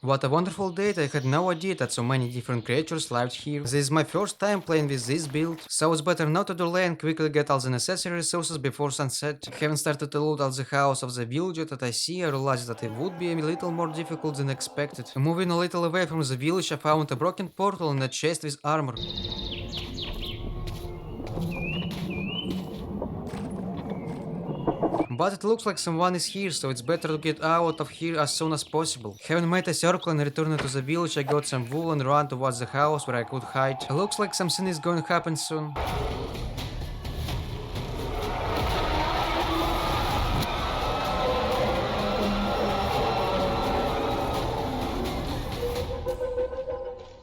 What a wonderful date, I had no idea that so many different creatures lived here. This is my first time playing with this build, so it's better not to delay and quickly get all the necessary resources before sunset. Having started to loot all the house of the villager that I see, I realized that it would be a little more difficult than expected. Moving a little away from the village, I found a broken portal and a chest with armor. But it looks like someone is here, so it's better to get out of here as soon as possible. Having made a circle and returned to the village, I got some wool and ran towards the house where I could hide. It looks like something is going to happen soon.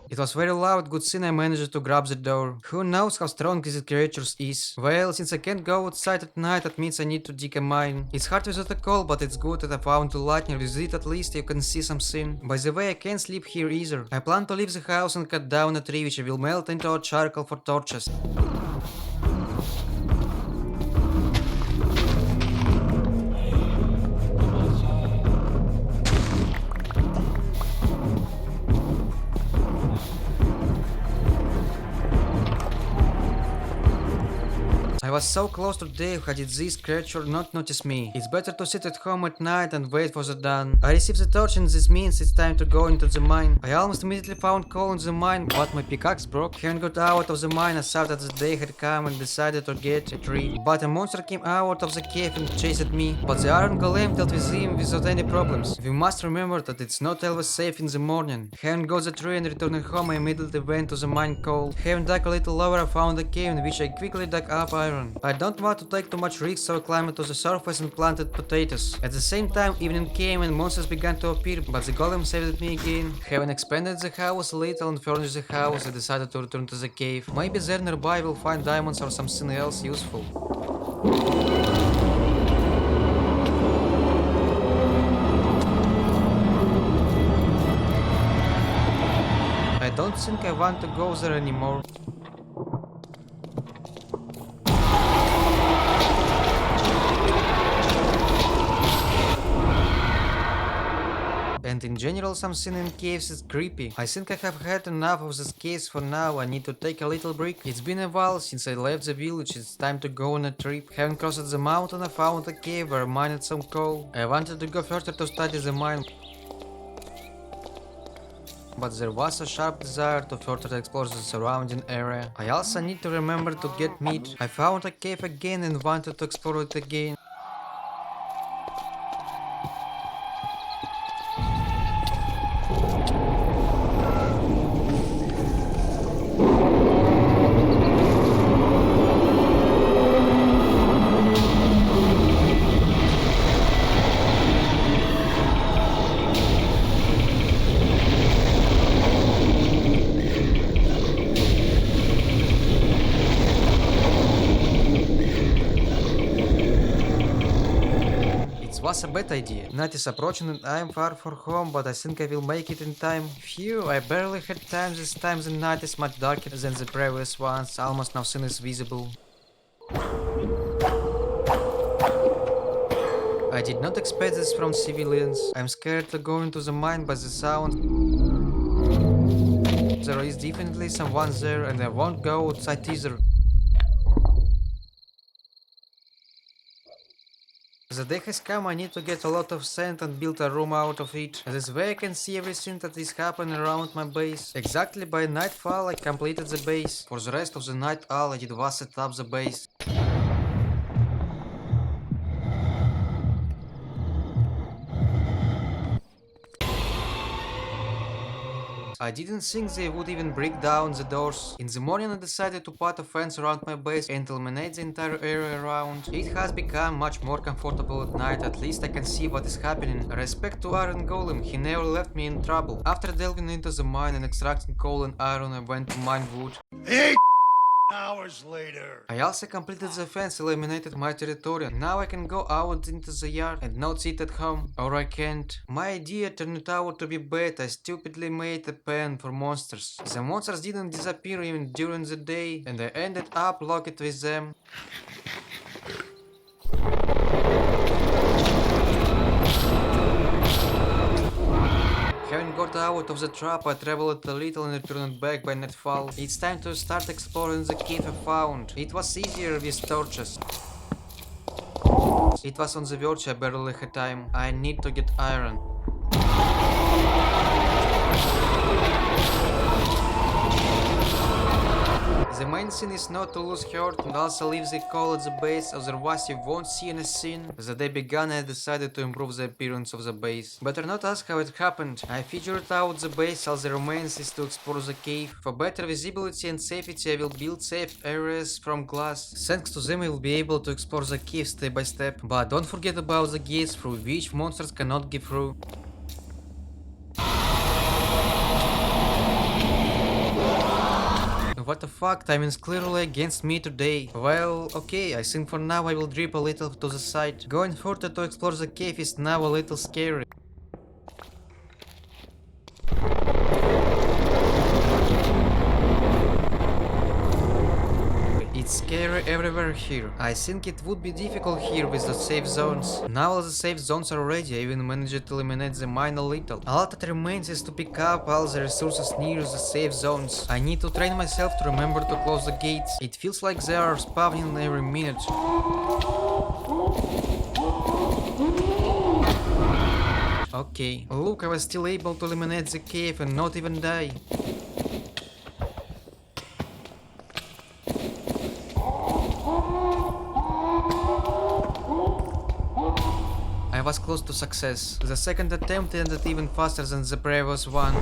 It was very loud, good thing I managed to grab the door. Who knows how strong this creature is? Well, since I can't go outside at night, that means I need to dig a mine. It's hard without a coal, but it's good that I found a light, and with it at least you can see something. By the way, I can't sleep here either. I plan to leave the house and cut down a tree which I will melt into a charcoal for torches. I was so close to death, how did this creature not notice me? It's better to sit at home at night and wait for the dawn. I received the torch and this means it's time to go into the mine. I almost immediately found coal in the mine, but my pickaxe broke. Having got out of the mine, I thought that the day had come and decided to get a tree. But a monster came out of the cave and chased me. But the iron golem dealt with him without any problems. We must remember that it's not always safe in the morning. Having got the tree and returning home, I immediately went to the mine coal. Having dug a little lower, I found a cave in which I quickly dug up iron. I don't want to take too much risk, so I climbed to the surface and planted potatoes. At the same time, evening came and monsters began to appear, but the golem saved me again. Having expanded the house a little and furnished the house, I decided to return to the cave. Maybe there nearby we'll find diamonds or something else useful. I don't think I want to go there anymore. And in general, something in caves is creepy. I think I have had enough of this caves for now. I need to take a little break. It's been a while since I left the village. It's time to go on a trip. Having crossed the mountain, I found a cave where I mined some coal. I wanted to go further to study the mine, but there was a sharp desire to further explore the surrounding area. I also need to remember to get meat. I found a cave again and wanted to explore it again. Was a bad idea. Night is approaching and I am far from home, but I think I will make it in time. Phew, I barely had time this time. The night is much darker than the previous ones. Almost nothing is visible. I did not expect this from civilians. I'm scared to go into the mine by the sound. There is definitely someone there and I won't go outside either. The day has come, I need to get a lot of sand and build a room out of it. This way I can see everything that is happening around my base. Exactly by nightfall I completed the base. For the rest of the night all I did was set up the base. I didn't think they would even break down the doors. In the morning I decided to put a fence around my base and illuminate the entire area around. It has become much more comfortable at night, at least I can see what is happening. Respect to Iron Golem, he never left me in trouble. After delving into the mine and extracting coal and iron, I went to mine wood. 8 hours later. I also completed the fence, eliminated my territory. Now I can go out into the yard and not sit at home. Or I can't. My idea turned out to be bad. I stupidly made a pen for monsters. The monsters didn't disappear even during the day, and I ended up locked with them. Having and got out of the trap, I traveled a little and returned back by nightfall. It's time to start exploring the cave I found. It was easier with torches. It was on the verge, I barely had time. I need to get iron. The main scene is not to lose heart and also leave the call at the base, otherwise you won't see any scene. The day began I decided to improve the appearance of the base. Better not ask how it happened. I figured out the base, all the remains is to explore the cave. For better visibility and safety I will build safe areas from glass. Thanks to them I will be able to explore the cave step by step. But don't forget about the gates through which monsters cannot get through. What the fuck, time is clearly against me today. Well, okay, I think for now I will drip a little to the side. Going further to explore the cave is now a little scary. It's scary everywhere here. I think it would be difficult here with the safe zones. Now all the safe zones are ready, I even managed to eliminate the mine a little. All that remains is to pick up all the resources near the safe zones. I need to train myself to remember to close the gates. It feels like they are spawning every minute. Okay, look, I was still able to eliminate the cave and not even die. I was close to success. The second attempt ended even faster than the previous one.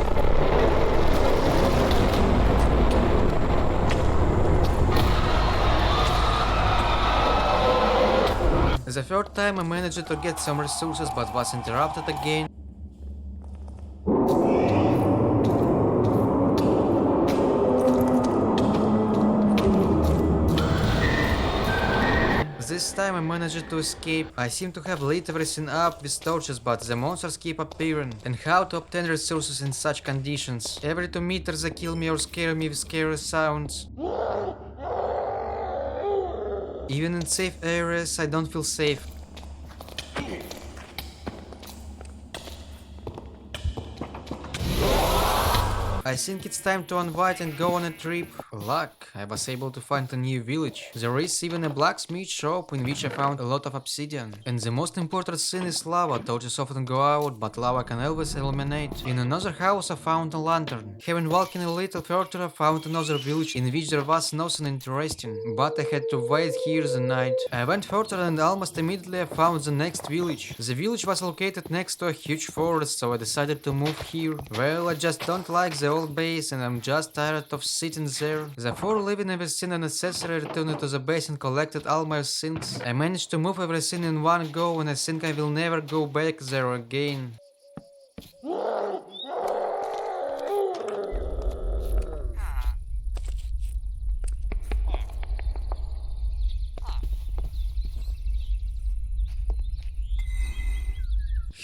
The third time I managed to get some resources but was interrupted again. This time I managed to escape. I seem to have lit everything up with torches, but the monsters keep appearing. And how to obtain resources in such conditions? Every 2 meters they kill me or scare me with scary sounds. Even in safe areas I don't feel safe. I think it's time to unwind and go on a trip. Luck, I was able to find a new village. There is even a blacksmith shop in which I found a lot of obsidian. And the most important thing is lava. Torches often go out, but lava can always illuminate. In another house I found a lantern. Having walked a little further I found another village in which there was nothing interesting. But I had to wait here the night. I went further and almost immediately I found the next village. The village was located next to a huge forest, so I decided to move here. Well, I just don't like the old base and I'm just tired of sitting there. Therefore, leaving everything unnecessary, I returned to the base and collected all my things. I managed to move everything in one go and I think I will never go back there again.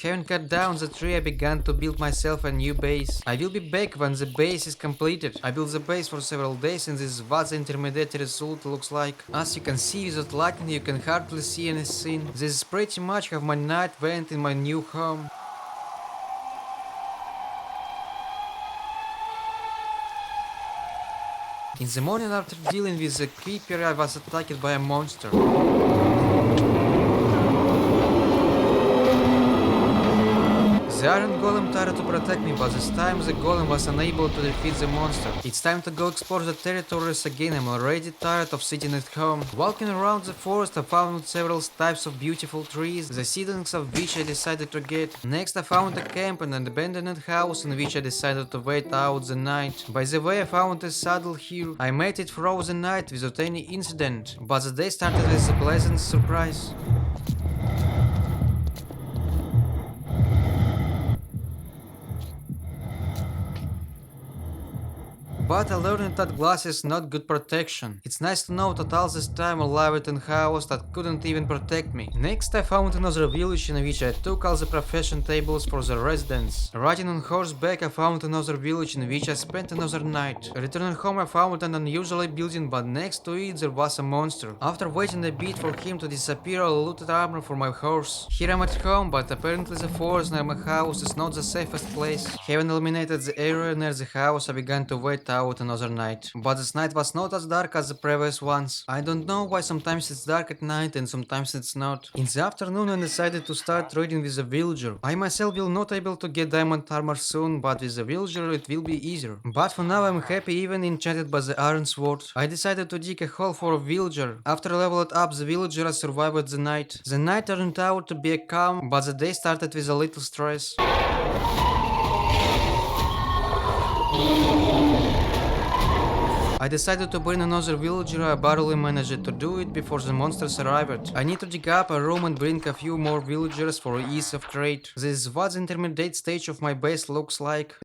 Having cut down the tree, I began to build myself a new base. I will be back when the base is completed. I built the base for several days and this is what the intermediate result looks like. As you can see, without lighting you can hardly see anything. This is pretty much how my night went in my new home. In the morning after dealing with the creeper, I was attacked by a monster. The iron golem tried to protect me, but this time the golem was unable to defeat the monster. It's time to go explore the territories again, I'm already tired of sitting at home. Walking around the forest I found several types of beautiful trees, the seedlings of which I decided to get. Next I found a camp and an abandoned house in which I decided to wait out the night. By the way, I found a saddle here. I made it through the night without any incident, but the day started with a pleasant surprise. but I learned that glass is not good protection. It's nice to know that all this time I lived in a house that couldn't even protect me. Next I found another village in which I took all the profession tables for the residents. Riding on horseback I found another village in which I spent another night. Returning home I found an unusual building, but next to it there was a monster. After waiting a bit for him to disappear, I looted armor for my horse. Here I'm at home, but apparently the forest near my house is not the safest place. Having eliminated the area near the house, I began to wait out another night. But this night was not as dark as the previous ones. I don't know why sometimes it's dark at night and sometimes it's not. In the afternoon I decided to start trading with a villager. I myself will not able to get diamond armor soon, but with a villager it will be easier. But for now I'm happy even enchanted by the iron sword. I decided to dig a hole for a villager. After I leveled up the villager I survived the night. The night turned out to be a calm, but the day started with a little stress. I decided to bring another villager. I barely managed to do it before the monsters arrived. I need to dig up a room and bring a few more villagers for ease of trade. This is what the intermediate stage of my base looks like.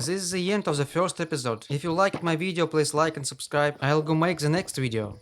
This is the end of the first episode. If you liked my video, please like and subscribe. I'll go make the next video.